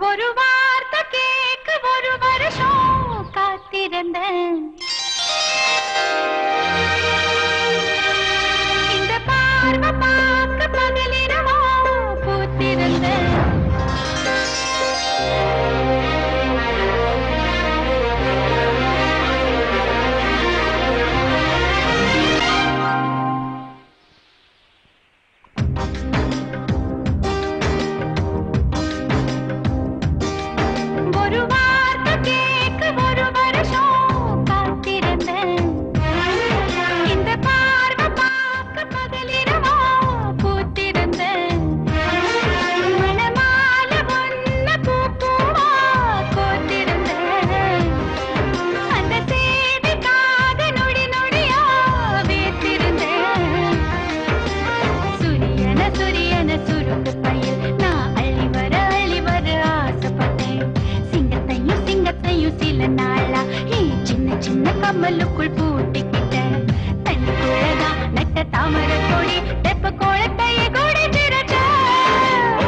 ஒரு வார்த்தை கேட்க ஒரு வருஷம் காத்திருந்தேன். இந்த பார்வை பார்க்க பகலிரவோ பூத்திருந்தேன். ஒரு வார்த்தை கேட்க ஒரு வருஷம் காத்திருந்தேன். இந்த பார்வை பார்க்க பகலிரவோ பூத்திருந்தேன். மணமால ஒன்ன பூப்பூவா கோத்திருந்தேன். அந்த சேதிக்காக நொடி நொடியா வேத்திருந்தேன். சுரியன சுரியன சுருக்கு பையில் நான் அள்ளி வர ஆசைப்பட்டேன். சிங்கத்தையும் சிங்கத்தையும் சில நாளா சின்ன சின்ன கம்மலுக்குள் பூட்டிக்கிட்டேன். தண்ணிக்குள்ளதான் நட்ட தாமரை கொடி தெப்ப கோலத்தையே கொடி திரட்ட.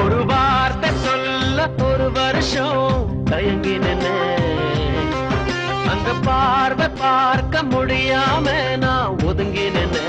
ஒரு வார்த்தை சொல்ல ஒரு வருஷம் தயங்கி நின்னு அந்த பார்வை பார்க்க முடியாம நான் ஒதுங்கி நின்னு.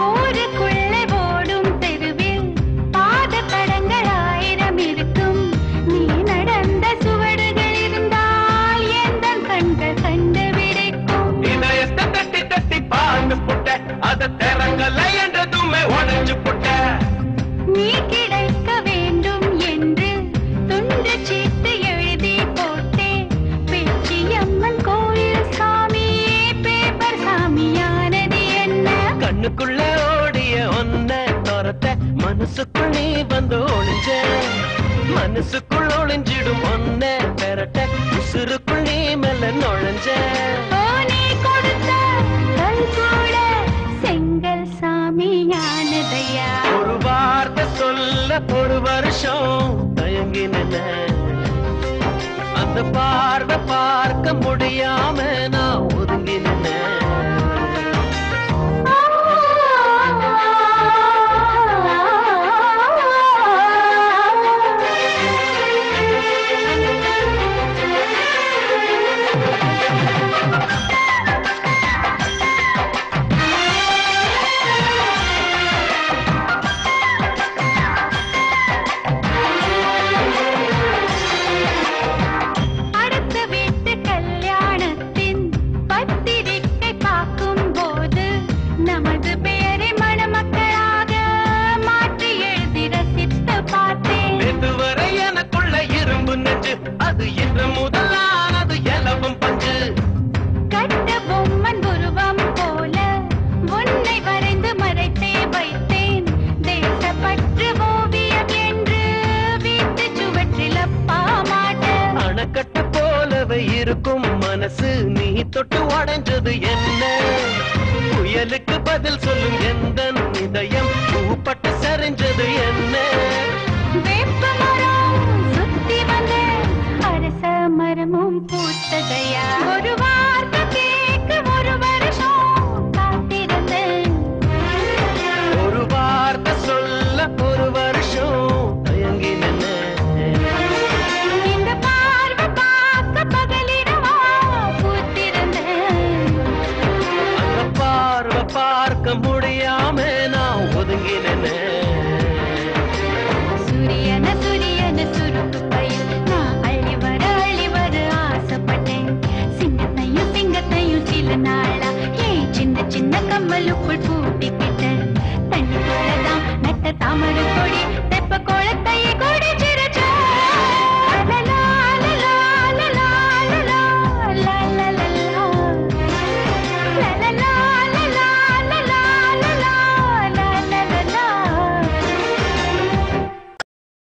ஊருக்குள்ளே ஓடும் தெருவில் பாத தடங்கள் 1000 இருக்கும். நீ நடந்த சுவடுகள் இருந்தால் எந்த கண்கள் கண்டு விடைக்கும். இதயத்தை தட்டி தட்டி பாண்டு புட்ட அத திறங்கல என்றதுமே உடஞ்சு புட்ட. நீ கிடைக்க வேண்டும் என்று துண்டு சீட்டு எழுதி போட்டேன். பேச்சியம்மன் கோயில் சாமியே பேப்பர் சாமியானது என்ன? கண்ணுக்குள்ள ஓடிய ஒன்ன துரத்த மனசுக்குள் நீ வந்து ஒளிஞ்ச. மனசுக்குள் ஒளிஞ்சிடும் ஒன்ன பெறட்ட உசுருக்குள் நீ மெல்ல நுழைஞ்ச. ஓ நீ கொடுத்த கல் கூட செங்கல் சாமியானதையா. ஒரு வார்த்தை சொல்ல ஒரு வருஷம் தயங்கி நின்ன அந்த பார்வை பார்க்க முடியாம நான் ஒதுங்கி நின்ன. அடுத்த வீட்டு கல்யாணத்தின் பத்திரிக்கை பார்க்கும் போது நமது பெயரை மணமக்களாக மாற்றி எழுதி ரசித்து பார்த்தேன். இதுவரை எனக்குள்ள இரும்பு நெஞ்சு அது இன்று முதலானது எலவும் பஞ்சு. கட்ட பொம்மன் உருவம் போல உன்னை வரைந்து மறைத்தே வைத்தேன். தேசப்பற்று ஓவியம் என்று வீட்டு சுவற்றில் அப்பா மாட்டேன். அணைக்கட்டு போலவே இருக்கும் மனசு நீ தொட்டு உடைஞ்சது என்ன? புயலுக்கு பதில் சொல்லும் எந்த இதயம் பூப்பட்டு சரிஞ்சது என்ன?